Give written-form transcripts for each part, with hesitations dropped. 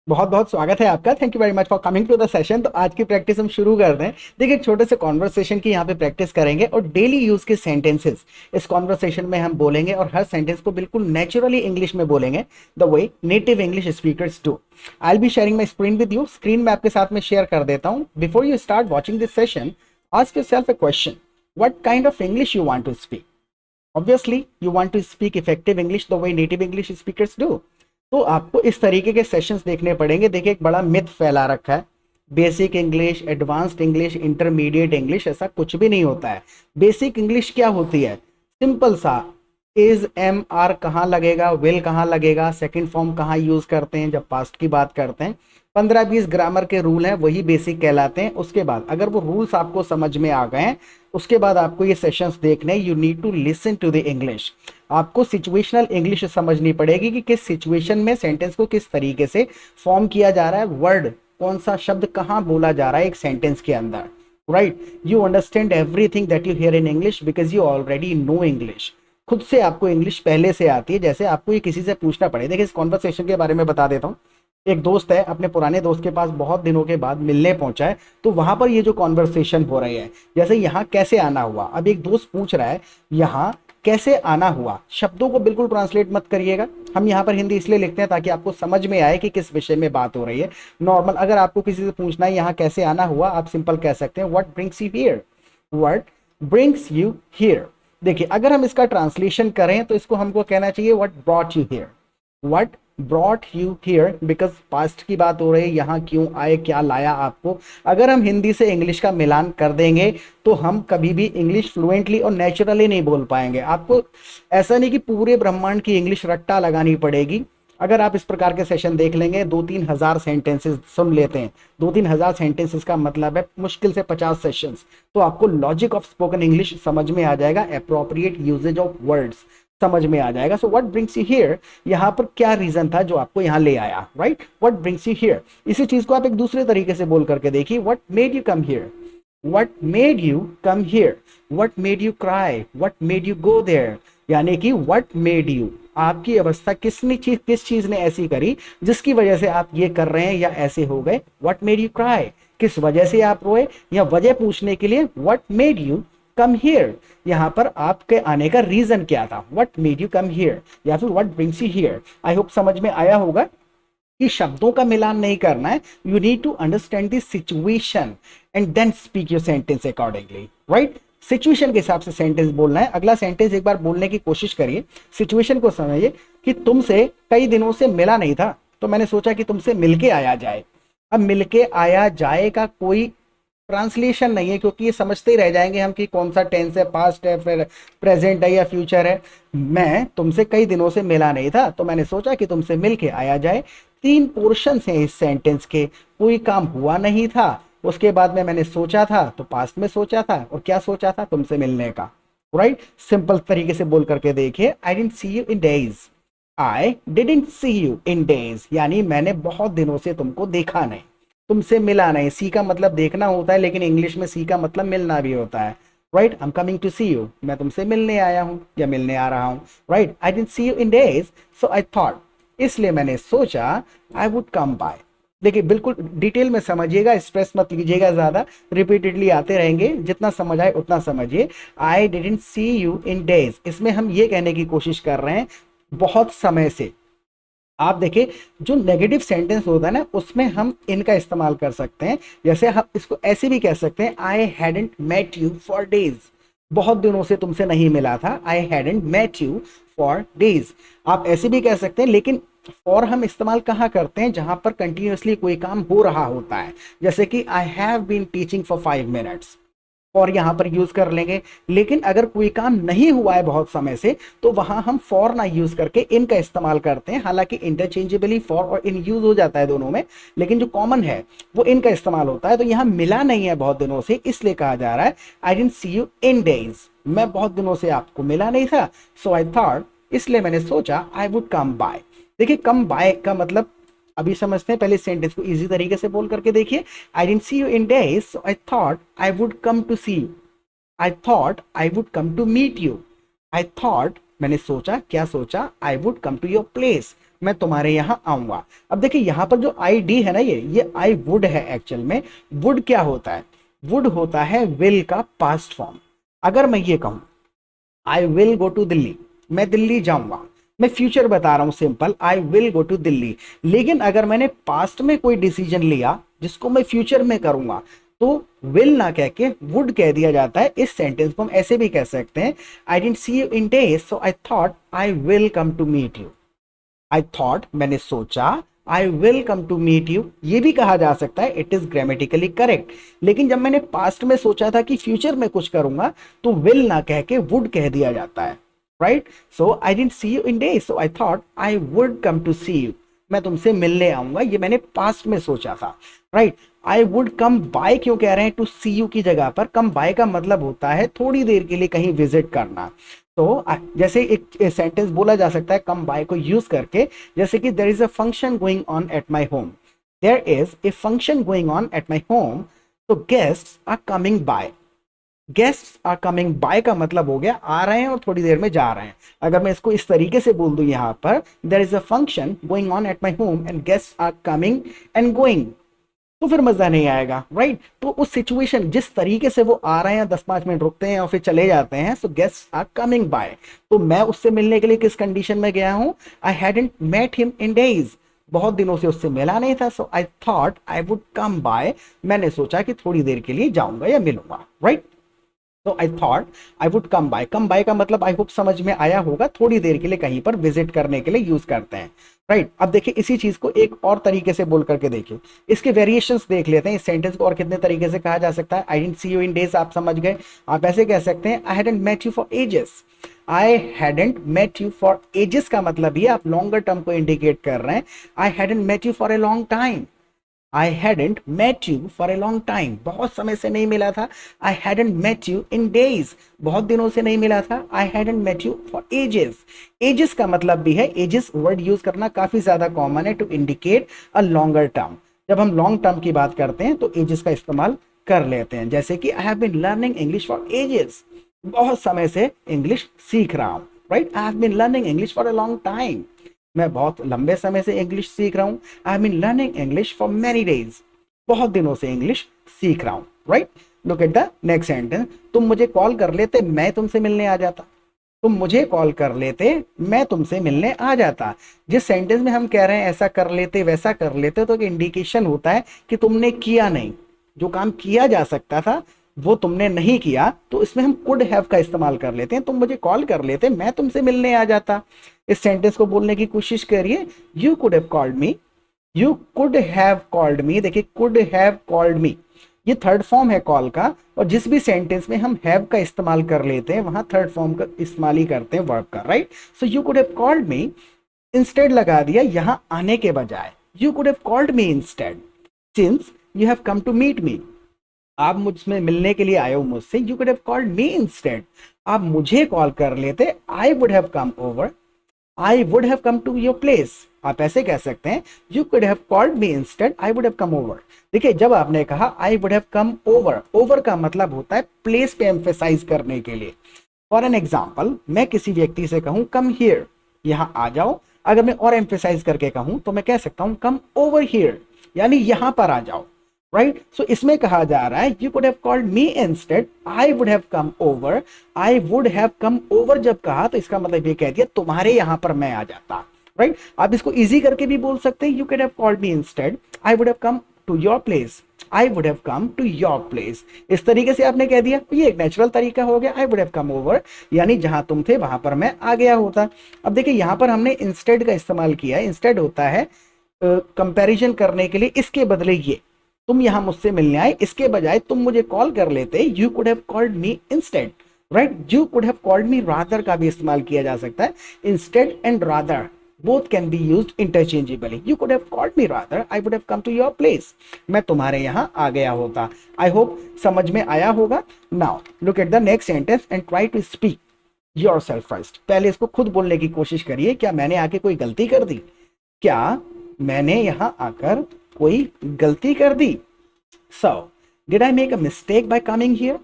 बहुत बहुत स्वागत है आपका। Thank you very much for coming to the session. तो आज की प्रैक्टिस हम शुरू कर दें। देखिए, एक छोटे से कॉन्वर्सेशन की यहाँ पे प्रैक्टिस करेंगे और डेली यूज के सेंटेंसेस इस कॉन्वर्सेशन में हम बोलेंगे और हर सेंटेंस को बिल्कुल नेचुरली इंग्लिश में बोलेंगे, the way native English speakers do. I will be sharing my screen with you. Screen में आपके साथ में शेयर कर देता हूँ। Before you start watching this session, ask yourself a question, what kind of English you want to speak. Obviously you want to speak effective English the way native English speakers do. तो आपको इस तरीके के sessions देखने पड़ेंगे। देखिए, एक बड़ा मिथ फैला रखा है, basic English, advanced English, intermediate English, ऐसा कुछ भी नहीं होता है। बेसिक इंग्लिश क्या होती है? सिंपल सा, इज एम आर कहाँ लगेगा, विल कहाँ लगेगा, सेकंड फॉर्म कहाँ यूज करते हैं जब पास्ट की बात करते हैं। 15-20 ग्रामर के रूल हैं, वही बेसिक कहलाते हैं। उसके बाद अगर वो रूल्स आपको समझ में आ गए हैं, उसके बाद आपको ये सेशंस देखने, you need to listen to the English. आपको सिचुएशनल इंग्लिश समझनी पड़ेगी कि किस सिचुएशन में सेंटेंस को किस तरीके से फॉर्म किया जा रहा है, वर्ड कौन सा शब्द कहाँ बोला जा रहा है एक सेंटेंस के अंदर। Right, you understand everything that you here in English because you already know English. खुद से आपको इंग्लिश पहले से आती है, जैसे आपको ये किसी से पूछना पड़े। देखिए, इस कॉन्वर्सेशन के बारे में बता देता हूँ। एक दोस्त है, अपने पुराने दोस्त के पास बहुत दिनों के बाद मिलने पहुंचा है, तो वहां पर ये जो कॉन्वर्सेशन हो रही है, जैसे यहाँ कैसे आना हुआ। अब एक दोस्त पूछ रहा है यहाँ कैसे आना हुआ। शब्दों को बिल्कुल ट्रांसलेट मत करिएगा। हम यहाँ पर हिंदी इसलिए लिखते हैं ताकि आपको समझ में आए कि किस विषय में बात हो रही है। नॉर्मल अगर आपको किसी से पूछना है यहाँ कैसे आना हुआ, आप सिंपल कह सकते हैं what brings you here, what brings you here. देखिए, अगर हम इसका ट्रांसलेशन करें तो इसको हमको कहना चाहिए what brought you here, what brought you here, because past की बात हो रही है, यहाँ क्यों आए, क्या लाया आपको। अगर हम हिंदी से इंग्लिश का मिलान कर देंगे तो हम कभी भी इंग्लिश फ्लुएंटली और नेचुरली नहीं बोल पाएंगे। आपको ऐसा नहीं कि पूरे ब्रह्मांड की इंग्लिश रट्टा लगानी पड़ेगी। अगर आप इस प्रकार के सेशन देख लेंगे, 2-3 हज़ार सेंटेंसेस सुन लेते हैं, 2-3 हज़ार सेंटेंसेस का मतलब है मुश्किल से 50 सेशंस, तो आपको लॉजिक ऑफ स्पोकन इंग्लिश समझ में आ जाएगा, अप्रोप्रिएट यूजेज ऑफ वर्ड्स समझ में आ जाएगा। So what brings you here, यहाँ पर क्या रीजन था जो आपको यहाँ ले आया। Right, what brings you here. इसी चीज को आप एक दूसरे तरीके से बोल करके देखिए, what made you come here, what made you come here, what made you cry, what made you go there। यानी कि what made you, आपकी अवस्था किस चीज ने ऐसी करी जिसकी वजह से आप ये कर रहे हैं या ऐसे हो गए। what made you cry, किस वजह से आप रोए, या वजह पूछने के लिए what made you come here, यहाँ पर आपके आने का रीजन क्या था, what made you come here, या फिर what brings you here। I hope समझ में आया होगा कि शब्दों का मिलान नहीं करना है। You need to understand the situation and then speak your sentence accordingly. Right, situation के हिसाब से सेंटेंस बोलना है। अगला सेंटेंस एक बार बोलने की कोशिश करिए, सिचुएशन को समझिए कि तुमसे कई दिनों से मिला नहीं था, तो मैंने सोचा कि तुमसे मिलके आया जाए। अब मिलके आया जाए का कोई ट्रांसलेशन नहीं है, क्योंकि ये समझते ही रह जाएंगे हम कि कौन सा टेंस है, पास्ट है, फिर प्रेजेंट है या फ्यूचर है। मैं तुमसे कई दिनों से मिला नहीं था, तो मैंने सोचा कि तुमसे मिलके आया जाए। 3 पोर्शन हैं इस सेंटेंस के। कोई काम हुआ नहीं था, उसके बाद में मैंने सोचा था, तो पास्ट में सोचा था, और क्या सोचा था, तुमसे मिलने का। राइट, सिंपल तरीके से बोल करके देखिए, I didn't see you in days, I didn't see you in days, यानी मैंने बहुत दिनों से तुमको देखा नहीं, तुमसे मिला नहीं। सी का मतलब देखना होता है, लेकिन इंग्लिश में सी का मतलब मिलना भी होता है। Right, I am coming to see you, मैं तुमसे मिलने आया हूं या मिलने आ रहा हूं। Right, I didn't see you in days, so I thought, इसलिए मैंने सोचा, आई वुड कम बाय। देखिए, बिल्कुल डिटेल में समझिएगा, स्ट्रेस मत लीजिएगा ज्यादा, रिपीटेडली आते रहेंगे, जितना समझ आए उतना समझिए। आई didn't see you in days, इसमें हम ये कहने की कोशिश कर रहे हैं बहुत समय से। आप देखिए, जो नेगेटिव सेंटेंस होता है ना, उसमें हम इनका इस्तेमाल कर सकते हैं। जैसे हम इसको ऐसे भी कह सकते हैं, I hadn't met you for days, बहुत दिनों से तुमसे नहीं मिला था, I hadn't met you for days. आप ऐसे भी कह सकते हैं, लेकिन फॉर हम इस्तेमाल कहाँ करते हैं, जहां पर कंटिन्यूअसली कोई काम हो रहा होता है। जैसे कि I have been teaching for 5 minutes, for यहाँ पर यूज कर लेंगे। लेकिन अगर कोई काम नहीं हुआ है बहुत समय से, तो वहां हम फॉर ना यूज करके इन का इस्तेमाल करते हैं। हालांकि इंटरचेंजेबली फॉर और इन यूज हो जाता है दोनों में, लेकिन जो कॉमन है वो इन का इस्तेमाल होता है। तो यहाँ मिला नहीं है बहुत दिनों से, इसलिए कहा जा रहा है I didn't see you in days, मैं बहुत दिनों से आपको मिला नहीं था, सो आई थॉट, इसलिए मैंने सोचा, आई वुड कम बाय। देखिए, कम बाय का मतलब अभी समझते हैं, पहले सेंटेंस को इजी तरीके से बोल करके देखिए। I didn't see you in days, so I thought I would come to see you, I thought I would come to meet you, I thought मैंने सोचा, क्या सोचा, I would come to your place, मैं तुम्हारे यहाँ आऊंगा। अब देखिए यहाँ पर जो आई डी है ना, ये आई वुड है एक्चुअल में। वुड क्या होता है? वुड होता है विल का पास्ट फॉर्म। अगर मैं ये कहूं I will go to Delhi, मैं दिल्ली जाऊंगा, मैं फ्यूचर बता रहा हूं simple, I will go to Delhi. लेकिन अगर मैंने पास्ट में कोई डिसीजन लिया जिसको मैं फ्यूचर में करूंगा, तो विल ना कह के वुड कह दिया जाता है। इस सेंटेंस को हम ऐसे भी कह सकते हैं, I didn't see you in days so I thought I will come to meet you. I thought मैंने सोचा, I will come to meet you, ये भी कहा जा सकता है, इट इज ग्रामेटिकली करेक्ट। लेकिन जब मैंने पास्ट में सोचा था कि फ्यूचर में कुछ करूंगा, तो विल ना कह के वुड कह दिया जाता है, right. So I didn't see you in days so I thought I would come to see you, मैं तुमसे मिलने आऊंगा, ये मैंने पास्ट में सोचा था, right. I would come bye क्यों कह रहे हैं टू सी यू की जगह पर? कम बाय का मतलब होता है थोड़ी देर के लिए कहीं विजिट करना। तो जैसे एक सेंटेंस बोला जा सकता है कम बाय को यूज करके, जैसे कि there is a function going on at my home, there is a function going on at my home, तो guests are coming by. Guests are coming by का मतलब हो गया आ रहे हैं और थोड़ी देर में जा रहे हैं। अगर मैं इसको इस तरीके से बोल दूं यहाँ पर, there is a function going on at my home and guests are coming and going, तो फिर मजा नहीं आएगा, राइट। तो उस सिचुएशन जिस तरीके से वो आ रहे हैं, 10-5 मिनट रुकते हैं और फिर चले जाते हैं, सो गेस्ट्स आर कमिंग बाय। तो मैं उससे मिलने के लिए किस कंडीशन में गया हूं? I hadn't met him in days, बहुत दिनों से उससे मिला नहीं था, so I thought I would come by, मैंने सोचा कि थोड़ी देर के लिए जाऊंगा या मिलूंगा, राइट। तो आई thought I would come bye, come by का मतलब आई होप समझ में आया होगा, थोड़ी देर के लिए कहीं पर विजिट करने के लिए यूज करते हैं, राइट। अब देखिए इसी चीज को एक और तरीके से बोल करके देखिए, इसके वेरिएशंस देख लेते हैं। इस सेंटेंस को और कितने तरीके से कहा जा सकता है? I didn't see you in days, आप समझ गए। आप ऐसे कह सकते हैं I hadn't met you for ages. I hadn't met you for ages का मतलब ये आप लॉन्गर टर्म को इंडिकेट कर रहे हैं। I hadn't met you for a long time, I hadn't met you for a long time, बहुत समय से नहीं मिला था। I hadn't met you in days, बहुत दिनों से नहीं मिला था। I hadn't met you for ages, ages का मतलब भी है, एजेस वर्ड यूज करना काफी ज्यादा कॉमन है to indicate a longer term. जब हम लॉन्ग टर्म की बात करते हैं तो एजेस का इस्तेमाल कर लेते हैं, जैसे कि I have been learning English for ages, बहुत समय से इंग्लिश सीख रहा हूँ, right. I have been learning English for a long time, मैं बहुत लंबे समय से इंग्लिश सीख रहा हूँ। I have been learning English for many days, बहुत दिनों से इंग्लिश सीख रहा हूँ, right. Look at the next sentence, तुम मुझे कॉल कर लेते मैं तुमसे मिलने आ जाता। तुम मुझे कॉल कर लेते मैं तुमसे मिलने आ जाता। जिस सेंटेंस में हम कह रहे हैं ऐसा कर लेते वैसा कर लेते, तो एक इंडिकेशन होता है कि तुमने किया नहीं, जो काम किया जा सकता था वो तुमने नहीं किया, तो इसमें हम कुड हैव का इस्तेमाल कर लेते हैं। तुम मुझे कॉल कर लेते मैं तुमसे मिलने आ जाता। इस सेंटेंस को बोलने की कोशिश करिए, you could have called me, you could have called मी। देखिए कुड हैव कॉल्ड मी, ये थर्ड फॉर्म है कॉल का, और जिस भी सेंटेंस में हम हैव का इस्तेमाल कर लेते हैं वहां थर्ड फॉर्म का इस्तेमाल ही करते हैं वर्ब का, right. So you could have called me, instead लगा दिया यहां आने के बजाय, you could have called me instead, since you have come to meet me, आप मुझमें मिलने के लिए आए हो मुझसे, you could have called me instead, आप मुझे कॉल कर लेते, I would have come over, I would have come to your place. आप ऐसे कह सकते हैं, you could have called me instead, I would have come over. देखिए जब आपने कहा आई would have come over, over का मतलब होता है प्लेस पे एम्फेसाइज करने के लिए। फॉर एन एग्जाम्पल, मैं किसी व्यक्ति से कहूं कम हियर, यहाँ आ जाओ, अगर मैं और एम्फेसाइज करके कहूं तो मैं कह सकता हूं कम ओवर हियर, यानी यहां पर आ जाओ, राइट। सो इसमें कहा जा रहा है you could have called me instead, I would have come over, I would have come over जब कहा तो इसका मतलब ये कह दिया तुम्हारे यहां पर मैं आ जाता, राइट। आप इसको इजी करके भी बोल सकते हैं, you could have called me instead, I would have come to your place, I would have come to your place. इस तरीके से आपने कह दिया, ये एक नेचुरल तरीका हो गया, आई वुड हैव कम ओवर, यानी जहां तुम थे वहां पर मैं आ गया होता। अब देखिए यहां पर हमने इंस्टेड का इस्तेमाल किया है, इंस्टेड होता है कंपैरिजन करने के लिए, इसके बदले ये तुम यहां मुझसे मिलने आए, इसके बजाय तुम मुझे कॉल कर लेते, you could have called me instead, right. You could have called me rather का भी इस्तेमाल किया जा सकता है, instead and rather both can be used interchangeably. You could have called me rather, I would have come to your place. मैं तुम्हारे यहाँ आ गया होता। I hope समझ में आया होगा। Now look at the next sentence and try to speak yourself first. पहले इसको खुद बोलने की कोशिश करिए, क्या मैंने आके कोई गलती कर दी? क्या मैंने यहाँ आकर कोई गलती कर दी? So did I make a mistake by coming here?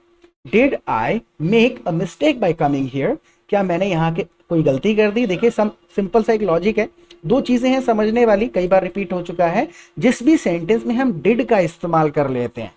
Did I make a mistake by coming here? क्या मैंने यहाँ के कोई गलती कर दी? देखिए सिंपल सा एक लॉजिक है, दो चीजें हैं समझने वाली, कई बार रिपीट हो चुका है। जिस भी सेंटेंस में हम डिड का इस्तेमाल कर लेते हैं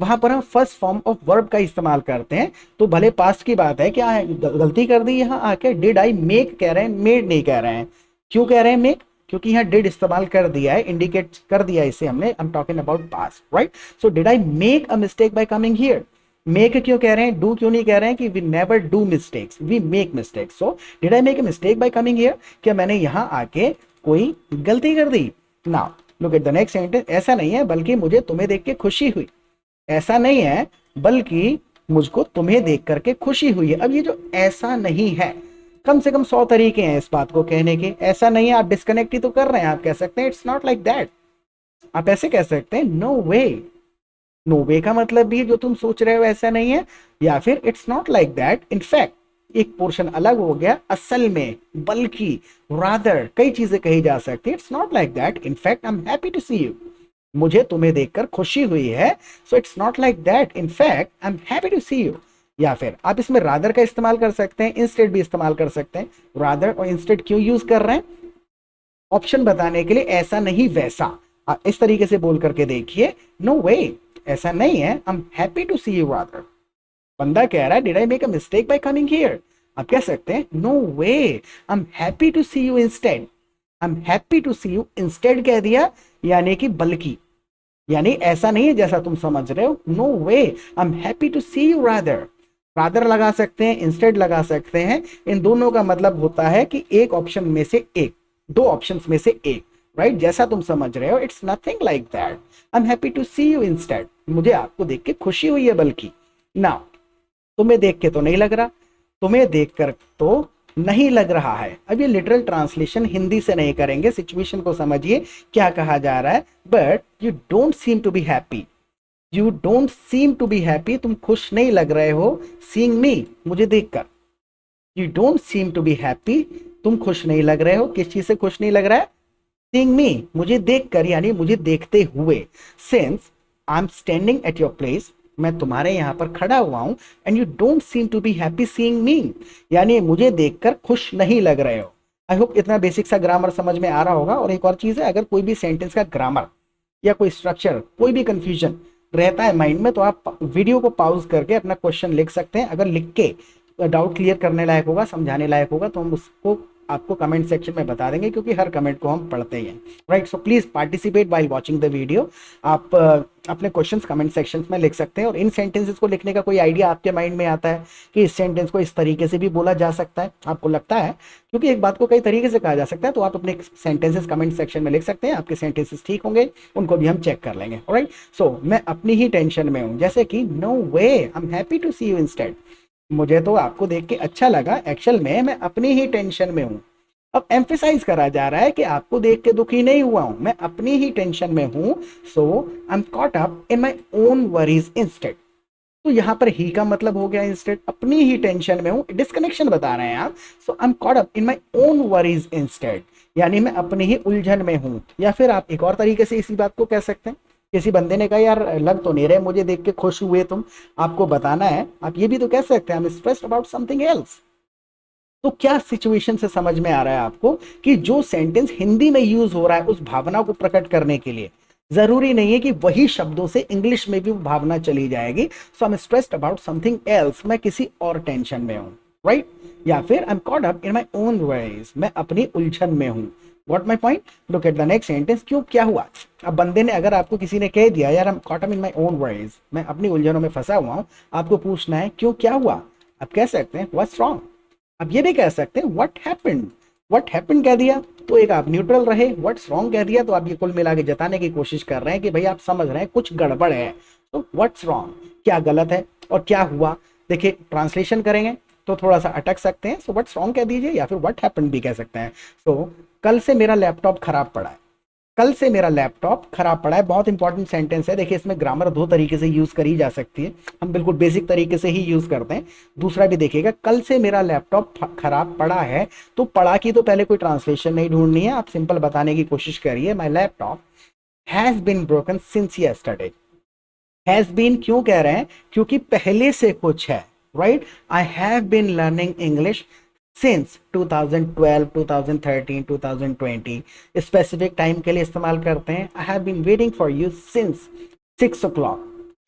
वहां पर हम फर्स्ट फॉर्म ऑफ वर्ब का इस्तेमाल करते हैं। तो भले पास्ट की बात है, क्या गलती कर दी यहाँ आके, डिड आई मेक कह रहे हैं, मेड नहीं कह रहे हैं। क्यों कह रहे हैं मेक? क्योंकि यहाँ डिड इस्तेमाल कर दिया है, इंडिकेट कर दिया इसे हमने। I am talking about past, right? So did I make a mistake by coming here? Make क्यों कह रहे हैं, डू क्यों नहीं कह रहे हैं कि we never do mistakes, we make mistakes. So did I make a mistake by coming here? क्या मैंने यहाँ आके कोई गलती कर दी? Now look at the next sentence. ऐसा नहीं है बल्कि मुझे तुम्हें देख के खुशी हुई। ऐसा नहीं है बल्कि मुझको तुम्हें देख करके खुशी हुई है। अब ये जो ऐसा नहीं है, कम से कम 100 तरीके हैं इस बात को कहने के। ऐसा नहीं है, आप डिस्कनेक्ट ही तो कर रहे हैं। आप कह सकते हैं इट्स नॉट लाइक दैट, आप ऐसे कह सकते हैं नो वे। नो वे का मतलब भी जो तुम सोच रहे हो ऐसा नहीं है, या फिर it's not like that, in fact एक पोर्शन अलग हो गया, असल में, बल्कि, रादर, कई चीजें कही जा सकती है। It's not like that, in fact I am happy to see you, मुझे तुम्हें देखकर खुशी हुई है। So it's not like that, in fact I am happy to see you. या फिर आप इसमें रादर का इस्तेमाल कर सकते हैं, इंस्टेड भी इस्तेमाल कर सकते हैं। रादर और इंस्टेड क्यों यूज कर रहे हैं? ऑप्शन बताने के लिए, ऐसा नहीं वैसा। आप इस तरीके से बोल करके देखिए, नो वे, ऐसा नहीं है, I am happy to see you rather. बंदा कह रहा है did I make a mistake by coming here? आप कह सकते हैं no way, I am happy to see you instead. I am happy to see you instead कह दिया, यानी कि बल्कि, यानी ऐसा नहीं है जैसा तुम समझ रहे हो। No way, I am happy to see you rather. Rather लगा सकते हैं, इंस्टेड लगा सकते हैं। इन दोनों का मतलब होता है कि एक ऑप्शन में से एक, दो ऑप्शंस में से एक, राइट? जैसा तुम समझ रहे हो, it's nothing like that, I am happy to see you instead, मुझे आपको देख के खुशी हुई है बल्कि। नाउ तुम्हें देख के तो नहीं लग रहा, तुम्हें देखकर तो नहीं लग रहा है। अब ये लिटरल ट्रांसलेशन हिंदी से नहीं करेंगे, सिचुएशन को समझिए क्या कहा जा रहा है। But you don't seem to be happy, you don't seem to be happy, तुम खुश नहीं लग रहे हो, सीइंग मी, मुझे देखकर। You don't seem to be happy, तुम खुश नहीं लग रहे हो। किस चीज से खुश नहीं लग रहा है? सीइंग मी, मुझे देखकर, यानी मुझे देखते हुए। Since I am standing at your place, मैं तुम्हारे यहां पर खड़ा हुआ हूं, and you don't seem to be happy seeing me, यानी मुझे देखकर खुश नहीं लग रहे हो। आई होप इतना बेसिक सा ग्रामर समझ में आ रहा होगा। और एक और चीज है, अगर कोई भी सेंटेंस का ग्रामर या कोई स्ट्रक्चर, कोई भी कंफ्यूजन रहता है माइंड में, तो आप वीडियो को पॉज करके अपना क्वेश्चन लिख सकते हैं। अगर लिख के डाउट क्लियर करने लायक होगा, समझाने लायक होगा, तो हम उसको आपको कमेंट सेक्शन में बता देंगे, क्योंकि हर कमेंट को हम पढ़ते ही हैं, right? So please participate while watching the video. आप अपने क्वेश्चंस कमेंट सेक्शन में लिख सकते हैं। और इन सेंटेंसेस को लिखने का कोई आइडिया आपके माइंड में आता है कि इस सेंटेंस को इस तरीके से भी बोला जा सकता है, आपको लगता है? क्योंकि एक बात को कई तरीके से कहा जा सकता है, तो आप अपने सेंटेंसेस कमेंट सेक्शन में लिख सकते हैं। आपके सेंटेंसेस ठीक होंगे, उनको भी हम चेक कर लेंगे, राइट? सो मैं अपनी ही टेंशन में हूँ, जैसे कि no way, I am happy to see you instead, मुझे तो आपको देख के अच्छा लगा, एक्चुअल में मैं अपनी ही टेंशन में हूँ। अब एम्फेसाइज करा जा रहा है कि आपको देख के दुखी नहीं हुआ हूं, मैं अपनी ही टेंशन में हूं। So I am caught up in my own worries instead. तो यहां पर ही का मतलब हो गया इंस्टेड, अपनी ही टेंशन में हूं, डिस्कनेक्शन बता रहे हैं आप। So I am caught up in my own worries instead, यानी मैं अपनी ही उलझन में हूं। या फिर आप एक और तरीके से इसी बात को कह सकते हैं, किसी बंदे ने कहा यार लग तो नहीं रहे मुझे देख के खुश हुए तुम, आपको बताना है, आप ये भी तो कह सकते हैं आई am stressed about something else. तो क्या सिचुएशन से समझ में आ रहा है आपको कि जो सेंटेंस हिंदी में यूज हो रहा है उस भावना को प्रकट करने के लिए, जरूरी नहीं है कि वही शब्दों से इंग्लिश में भी वो भावना चली जाएगी। So I am stressed about something else, मैं किसी और टेंशन में हूं, राइट? या फिर I am caught up in my own worries, मैं अपनी उलझन में हूं। What my point? Look at the next sentence. क्यों, क्या हुआ? अब बंदे ने, अगर आपको किसी ने कह दिया यार आई am caught up in my own worries, मैं अपनी उलझनों में फंसा हुआ हूं, आपको पूछना है क्यों, क्या हुआ? आप कह सकते हैं व्हाट्स रॉन्ग। अब ये भी कह सकते हैं व्हाट हैपेंड। व्हाट हैपेंड कह दिया तो एक आप न्यूट्रल रहे, व्हाट्स रॉन्ग कह दिया तो आप ये कुल मिला के जताने की कोशिश कर रहे हैं कि भाई आप समझ रहे हैं कुछ गड़बड़ है। तो व्हाट्स रॉन्ग, क्या गलत है, और क्या हुआ। देखिए ट्रांसलेशन करेंगे तो थोड़ा सा अटक सकते हैं। सो व्हाट्स रॉन्ग कह दीजिए, या फिर व्हाट हैपेंड भी कह सकते हैं। सो कल से मेरा लैपटॉप खराब पड़ा है, कल से मेरा लैपटॉप खराब पड़ा है, बहुत इंपॉर्टेंट सेंटेंस है। देखिए इसमें ग्रामर दो तरीके से यूज करी जा सकती है, हम बिल्कुल बेसिक तरीके से ही यूज करते हैं। दूसरा भी देखिएगा, कल से मेरा लैपटॉप खराब पड़ा है, तो पड़ा की तो पहले कोई ट्रांसलेशन नहीं ढूंढनी है, आप सिंपल बताने की कोशिश करिए my laptop has been broken since yesterday. Has been क्यों कह रहे हैं? क्योंकि पहले से कुछ है, right? I have been learning English since 2012, 2013, 2020 specific time के लिए इस्तेमाल करते हैं। I have been waiting for you since 6 o'clock,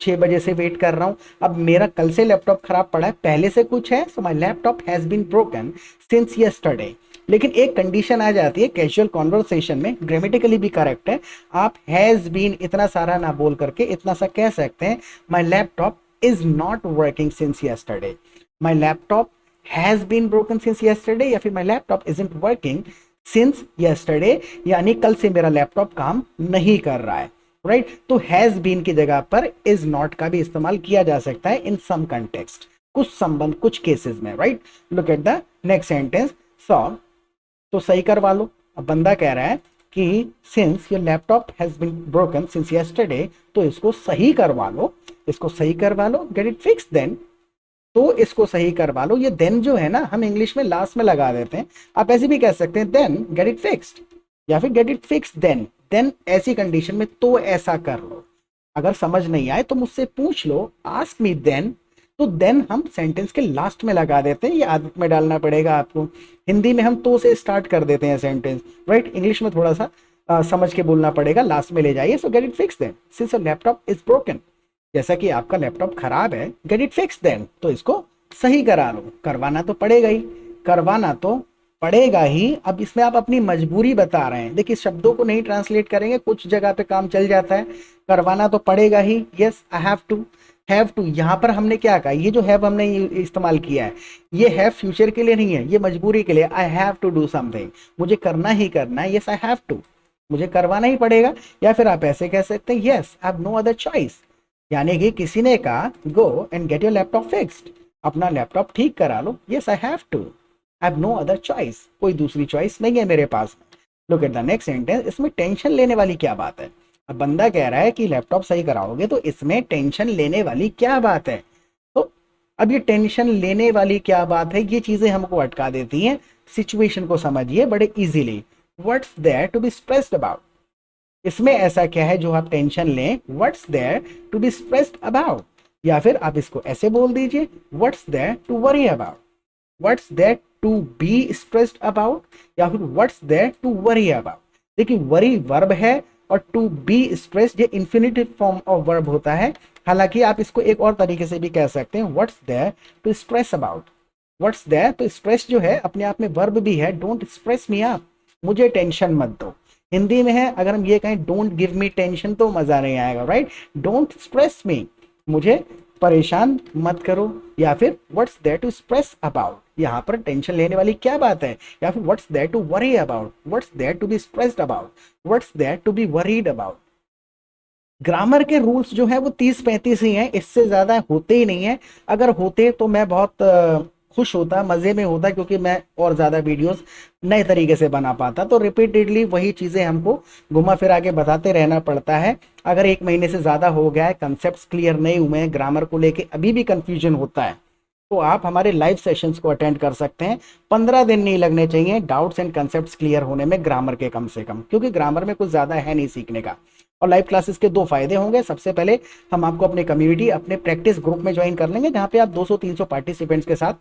6 बजे से वेट कर रहा हूँ। अब मेरा कल से लैपटॉप खराब पड़ा है, पहले से कुछ है, so my laptop has been broken since yesterday. लेकिन एक कंडीशन आ जाती है कैजुअल कॉन्वर्सेशन में, ग्रामेटिकली भी करेक्ट है, आप हैज बीन इतना सारा ना बोल करके इतना सा कह सकते हैं, my laptop is not working since yesterday, my laptop has been broken since yesterday, या फिर my laptop isn't working since yesterday, यानी कल से मेरा लैपटॉप काम नहीं कर रहा है। राइट तो हैज बीन की जगह पर इज नॉट का भी इस्तेमाल किया जा सकता है इन सम कंटेक्स्ट, कुछ संबंध, कुछ केसेस में। Right look at the next sentence. So तो सही करवा लो। अब बंदा कह रहा है कि since your laptop has been broken since yesterday, तो इसको सही करवा लो, इसको सही करवा लो, गेट इट फिक्स देन। तो इसको सही करवा लो, ये देन जो है ना हम इंग्लिश में लास्ट में लगा देते हैं, आप ऐसे भी कह सकते हैं देन गेट इट फिक्स्ड, या फिर गेट इट फिक्स देन ऐसी कंडीशन में तो ऐसा कर लो। अगर समझ नहीं आए तो मुझसे पूछ लो, आस्क मी देन, तो देन हम सेंटेंस के लास्ट में लगा देते हैं, ये आदत में डालना पड़ेगा आपको। हिंदी में हम तो से स्टार्ट कर देते हैं सेंटेंस, राइट इंग्लिश में थोड़ा सा समझ के बोलना पड़ेगा, लास्ट में ले जाइए। So get it fix then since your laptop is broken, जैसा कि आपका लैपटॉप खराब है, गेट इट फिक्स देन, तो इसको सही करा लो। करवाना तो पड़ेगा ही, करवाना तो पड़ेगा ही। अब इसमें आप अपनी मजबूरी बता रहे हैं, देखिए शब्दों को नहीं ट्रांसलेट करेंगे, कुछ जगह पे काम चल जाता है, करवाना तो पड़ेगा ही। यस आई हैव टू यहाँ पर हमने क्या कहा, ये जो हैव हमने इस्तेमाल किया है, ये हैव फ्यूचर के लिए नहीं है, ये मजबूरी के लिए। I have to do something, मुझे करना ही करना है, यस आई हैव टू, मुझे करवाना ही पड़ेगा। या फिर आप ऐसे कह सकते हैं, yes I have no other choice, यानी कि किसी ने कहा go and get your laptop fixed, अपना लैपटॉप ठीक करा लो। Yes I have to, I have no other choice, कोई दूसरी चॉइस नहीं है मेरे पास में। Look at the next sentence. इसमें टेंशन लेने वाली क्या बात है? अब बंदा कह रहा है कि लैपटॉप सही कराओगे, तो इसमें टेंशन लेने वाली क्या बात है? तो अब ये टेंशन लेने वाली क्या बात है, ये चीजें हमको अटका देती हैं। सिचुएशन को समझिए बड़े easily. What's there to be stressed about, इसमें ऐसा क्या है जो आप टेंशन लें? What's there to be stressed about, या फिर आप इसको ऐसे बोल दीजिए, what's there to worry about, what's there to be stressed about, या फिर what's there to worry about. देखिए वरी वर्ब है और टू बी स्ट्रेस्ड ये इंफिनिटिव फॉर्म ऑफ वर्ब होता है। हालांकि आप इसको एक और तरीके से भी कह सकते हैं, what's there to stress about, what's there, तो स्ट्रेस जो है अपने आप में वर्ब भी है। डोंट स्ट्रेस मी अप, मुझे टेंशन मत दो। हिंदी में है अगर हम ये कहें डोंट गिव मी टेंशन, तो मजा नहीं आएगा, राइट। डोंट स्ट्रेस मी, मुझे परेशान मत करो। या फिर what's there to stress about, यहाँ पर टेंशन लेने वाली क्या बात है? या फिर what's there to worry about, what's there to be stressed about, what's there to be worried about. Grammar के रूल्स जो है वो 30-35 ही हैं, इससे ज्यादा होते ही नहीं है। अगर होते तो मैं बहुत खुश होता, मजे में होता, क्योंकि मैं और ज्यादा वीडियोस नए तरीके से बना पाता। तो रिपीटेडली वही चीजें हमको घुमा फिरा के बताते रहना पड़ता है। अगर 1 महीने से ज्यादा हो गया है, कंसेप्ट क्लियर नहीं हुए हैं, ग्रामर को लेके अभी भी कंफ्यूजन होता है, तो आप हमारे लाइव सेशंस को अटेंड कर सकते हैं। 15 दिन नहीं लगने चाहिए डाउट्स एंड कंसेप्ट्स क्लियर होने में, ग्रामर के कम से कम, क्योंकि ग्रामर में कुछ ज्यादा है नहीं सीखने का। और लाइव क्लासेस के 2 फायदे होंगे। सबसे पहले हम आपको अपने कम्युनिटी, अपने प्रैक्टिस ग्रुप में ज्वाइन कर लेंगे, जहाँ पे आप 200-300 पार्टिसिपेंट्स के साथ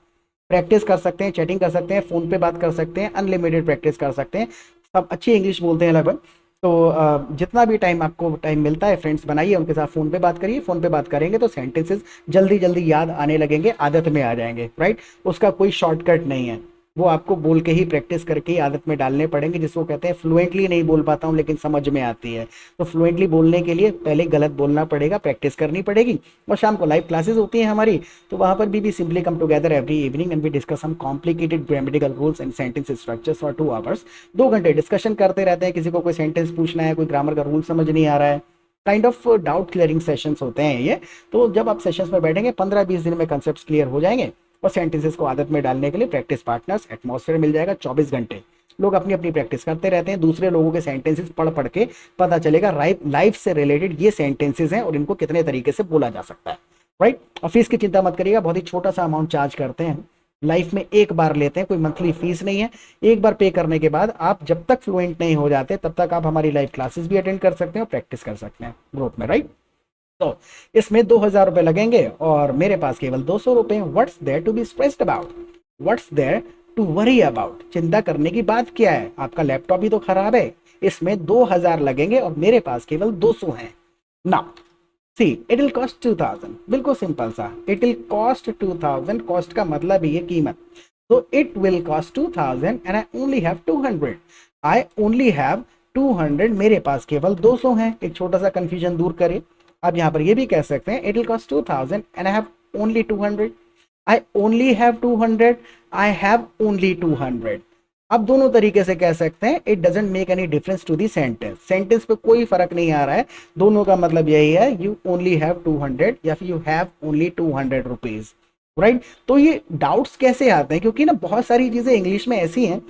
प्रैक्टिस कर सकते हैं, चैटिंग कर सकते हैं, फोन पे बात कर सकते हैं, अनलिमिटेड प्रैक्टिस कर सकते हैं। सब अच्छी इंग्लिश बोलते हैं लगभग, तो जितना भी टाइम आपको टाइम मिलता है फ्रेंड्स बनाइए, उनके साथ फ़ोन पे बात करिए। फ़ोन पे बात करेंगे तो सेंटेंसेस जल्दी जल्दी याद आने लगेंगे, आदत में आ जाएंगे, राइट। उसका कोई शॉर्टकट नहीं है, वो आपको बोल के ही, प्रैक्टिस करके ही आदत में डालने पड़ेंगे, जिसको कहते हैं फ्लुएंटली नहीं बोल पाता हूँ लेकिन समझ में आती है। तो फ्लुएंटली बोलने के लिए पहले गलत बोलना पड़ेगा, प्रैक्टिस करनी पड़ेगी। और शाम को लाइव क्लासेस होती हैं हमारी, तो वहाँ पर भी simply come together every evening and we discuss some complicated grammatical rules and sentence structures for 2 hours. 2 घंटे डिस्कशन करते रहते हैं। किसी को कोई सेंटेंस पूछना है, कोई ग्रामर का रूल समझ नहीं आ रहा है, kind of doubt clearing sessions होते हैं ये। तो जब आप सेशंस में बैठेंगे 15-20 दिन में कंसेप्ट क्लियर हो जाएंगे, और सेंटेंसेस को आदत में डालने के लिए प्रैक्टिस पार्टनर्स, एटमॉस्फेयर मिल जाएगा। 24 घंटे लोग अपनी अपनी प्रैक्टिस करते रहते हैं, दूसरे लोगों के सेंटेंसेस पढ़ पढ़ के पता चलेगा लाइफ से रिलेटेड ये सेंटेंसेस हैं और इनको कितने तरीके से बोला जा सकता है, राइट। और फीस की चिंता मत करिएगा, बहुत ही छोटा सा अमाउंट चार्ज करते हैं, लाइफ में एक बार लेते हैं, कोई मंथली फीस नहीं है। एक बार पे करने के बाद आप जब तक फ्लुएंट नहीं हो जाते तब तक आप हमारी लाइव क्लासेस भी अटेंड कर सकते हैं और प्रैक्टिस कर सकते हैं ग्रुप में, राइट। तो इसमें 2000 रुपए लगेंगे और मेरे पास केवल 200 रुपए। What's there to be stressed about, what's there to worry about, चिंता करने की बात क्या है, आपका लैपटॉप ही तो खराब है, इसमें 2000 लगेंगे और मेरे पास केवल 200 हैं। ना सी इट विल कॉस्ट 2000, बिल्कुल सिंपल सा, इट विल कॉस्ट 2000, कॉस्ट का मतलब ही है कीमत, तो it will cost 2000 and I only have 200, I only have 200, मेरे पास केवल 200 हैं। एक छोटा सा कंफ्यूजन दूर करें, आप यहाँ पर ये भी कह सकते हैं it will cost 2000 and I have only 200, I only have 200, I have only 200। अब दोनों तरीके से कह सकते हैं, it doesn't make any difference to the sentence, sentence पे कोई फर्क नहीं आ रहा है, दोनों का मतलब यही है, यू ओनली हैव 200 या फिर you have only 200 rupees, right. तो ये डाउट्स कैसे आते हैं, क्योंकि ना बहुत सारी चीजें इंग्लिश में ऐसी हैं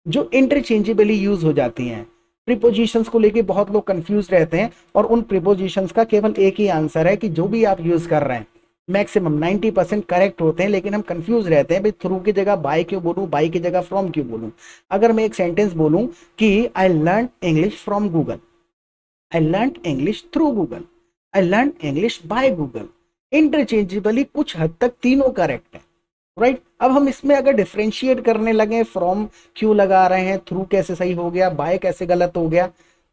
जो इंटरचेंजेबली यूज हो जाती हैं। प्रीपोजिशंस को लेके बहुत लोग कंफ्यूज रहते हैं, और उन प्रीपोजिशंस का केवल एक ही आंसर है कि जो भी आप यूज कर रहे हैं मैक्सिमम 90% करेक्ट होते हैं, लेकिन हम कंफ्यूज रहते हैं भाई थ्रू की जगह बाय क्यों बोलूं, बाय की जगह फ्रॉम क्यों बोलूं। अगर मैं एक सेंटेंस बोलूं कि I learn English from Google, I learn English through Google, I learn English by Google, interchangeably कुछ हद तक तीनों करेक्ट है, राइट। अब हम इसमें अगर डिफ्रेंशिएट करने लगे, फ्रॉम क्यों लगा रहे हैं, थ्रू कैसे सही हो गया, बाय कैसे गलत हो गया,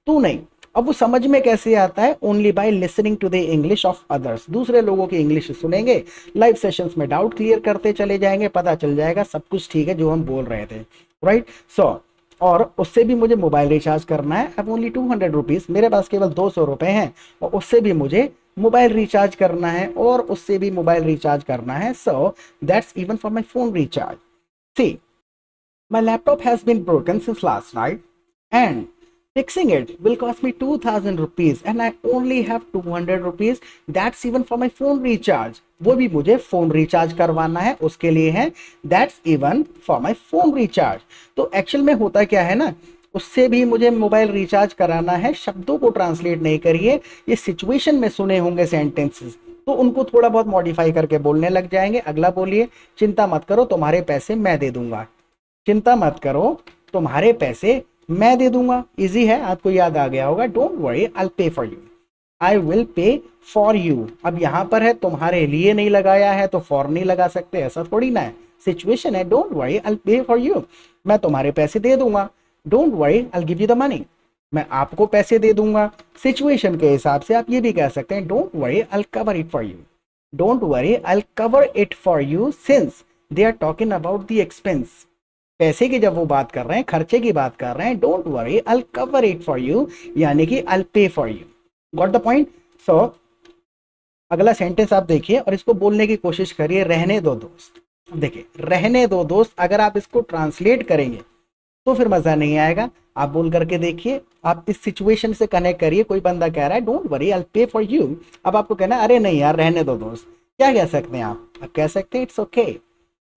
तो नहीं। अब वो समझ में कैसे आता है, only by listening to the English of others, दूसरे लोगों की इंग्लिश सुनेंगे, लाइव सेशंस में डाउट क्लियर करते चले जाएंगे, पता चल जाएगा सब कुछ ठीक है जो हम बोल रहे थे, राइट। सो और उससे भी मुझे मोबाइल रिचार्ज करना है, अब ओनली 200 रुपीज, मेरे पास केवल 200 रुपए हैं, और उससे भी मुझे मोबाइल रिचार्ज करना है, और उससे भी मोबाइल रिचार्ज करना है, so that's even for my phone recharge. See my laptop has been broken since last night and fixing it will cost me 2000 rupees and I only have 200 rupees, that's even for my phone recharge, वो भी मुझे phone recharge करवाना है, उसके लिए है that's even for my phone recharge। तो actual में होता क्या है ना, उससे भी मुझे मोबाइल रिचार्ज कराना है, शब्दों को ट्रांसलेट नहीं करिए, ये सिचुएशन में सुने होंगे सेंटेंसेस, तो उनको थोड़ा बहुत मॉडिफाई करके बोलने लग जाएंगे। अगला बोलिए, चिंता मत करो तुम्हारे पैसे मैं दे दूंगा, चिंता मत करो तुम्हारे पैसे मैं दे दूंगा, इजी है, आपको याद आ गया होगा, don't worry I will pay for you, I will pay for you. अब यहां पर है तुम्हारे लिए नहीं लगाया है तो फॉर नहीं लगा सकते, ऐसा थोड़ी ना है, सिचुएशन है, don't worry I will pay for you, मैं तुम्हारे पैसे दे दूंगा, don't worry I will give you the money, मैं आपको पैसे दे दूंगा। सिचुएशन के हिसाब से आप ये भी कह सकते हैं, don't worry I will cover it for you, don't worry I will cover it for you since they are talking about the expense, पैसे की जब वो बात कर रहे हैं, खर्चे की बात कर रहे हैं, don't worry I will cover it for you, यानी कि I will pay for you, got the point. So अगला सेंटेंस आप देखिए और इसको बोलने की कोशिश करिए, रहने दो दोस्त। देखिए रहने दो दोस्त, अगर आप इसको ट्रांसलेट करेंगे तो फिर मजा नहीं आएगा, आप बोल करके देखिए, आप इस सिचुएशन से कनेक्ट करिए, कोई बंदा कह रहा है don't worry I will pay for you, अब आपको कहना है अरे नहीं यार रहने दो दोस्त, क्या कह सकते हैं आप कह सकते हैं it's okay,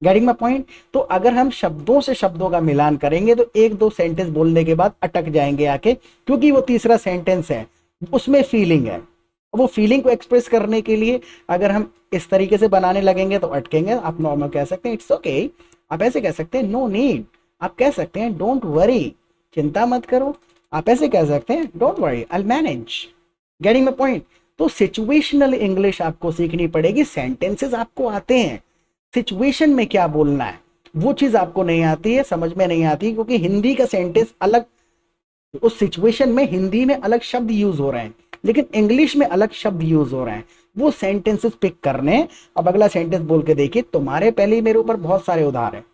getting my point. तो अगर हम शब्दों से शब्दों का मिलान करेंगे तो एक दो सेंटेंस बोलने के बाद अटक जाएंगे आके, क्योंकि वो तीसरा सेंटेंस है उसमें फीलिंग है, वो फीलिंग को एक्सप्रेस करने के लिए अगर हम इस तरीके से बनाने लगेंगे तो अटकेंगे। आप नॉर्मल कह सकते हैं इट्स ओके, आप ऐसे कह सकते हैं नो नीड, आप कह सकते हैं डोंट वरी, चिंता मत करो, आप ऐसे कह सकते हैं don't worry I will manage, getting my point. तो सिचुएशनल इंग्लिश आपको सीखनी पड़ेगी, सेंटेंसेस आपको आते हैं, सिचुएशन में क्या बोलना है वो चीज आपको नहीं आती है, समझ में नहीं आती, क्योंकि हिंदी का सेंटेंस अलग, उस सिचुएशन में हिंदी में अलग शब्द यूज हो रहे हैं लेकिन इंग्लिश में अलग शब्द यूज हो रहे हैं, वो सेंटेंसेस पिक करने। अब अगला सेंटेंस बोल के देखिए, तुम्हारे पहले ही मेरे ऊपर बहुत सारे उधार हैं,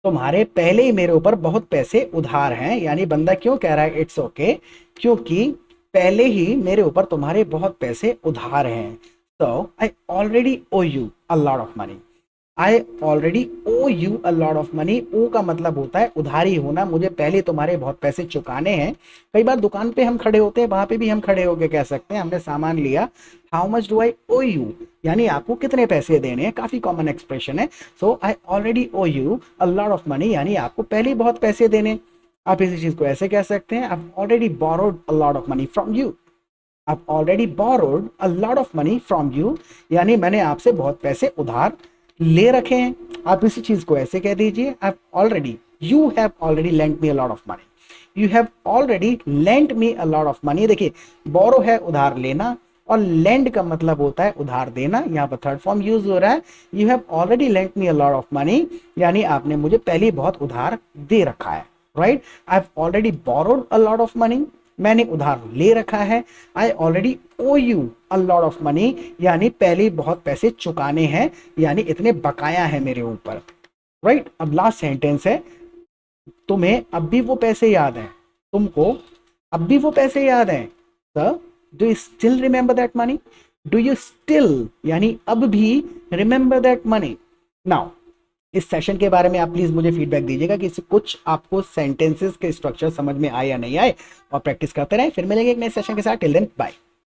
तुम्हारे पहले ही मेरे ऊपर बहुत पैसे उधार हैं, यानी बंदा क्यों कह रहा है इट्स ओके, क्योंकि पहले ही मेरे ऊपर तुम्हारे बहुत पैसे उधार हैं। So I already owe you a lot of money. I already owe you a lot of money. ओ का मतलब होता है उधारी होना, मुझे पहले तुम्हारे बहुत पैसे चुकाने हैं। कई बार दुकान पे हम खड़े होते हैं, वहां पे भी हम खड़े होके कह सकते हैं हमने सामान लिया, how much do I owe you, यानी आपको कितने पैसे देने हैं, काफी कॉमन एक्सप्रेशन है। So I already owe you a lot of money, यानी आपको पहले ही बहुत पैसे देने। आप इसी चीज को ऐसे कह सकते हैं, I've already borrowed a lot of money from you. I've already borrowed a lot of money from you, यानी मैंने आपसे बहुत पैसे उधार ले रखे हैं। आप इसी चीज को ऐसे कह दीजिए, you have already lent me a lot of money. You have already lent me a lot of money. देखिए borrow है उधार लेना, और लेंड का मतलब होता है उधार देना। यहाँ पर थर्ड फॉर्म यूज हो रहा है, you have already lent me a lot of money, यानी आपने मुझे पहले ही बहुत उधार दे रखा है, right. I have already borrowed a lot of money, मैंने उधार ले रखा है। I already owe you a lot of money, यानी पहले ही बहुत पैसे चुकाने हैं, यानी इतने बकाया है मेरे ऊपर, राइट। अब लास्ट सेंटेंस है, तुम्हें अब भी वो पैसे याद हैं, तुमको अब भी वो पैसे याद हैं, sir do you still remember that money, do you still यानी अब भी रिमेंबर दैट मनी। नाउ इस सेशन के बारे में आप प्लीज मुझे फीडबैक दीजिएगा कि कुछ आपको सेंटेंसेस के स्ट्रक्चर समझ में आए या नहीं आए, और प्रैक्टिस करते रहें। फिर मिलेंगे एक नए सेशन के साथ। Till then bye.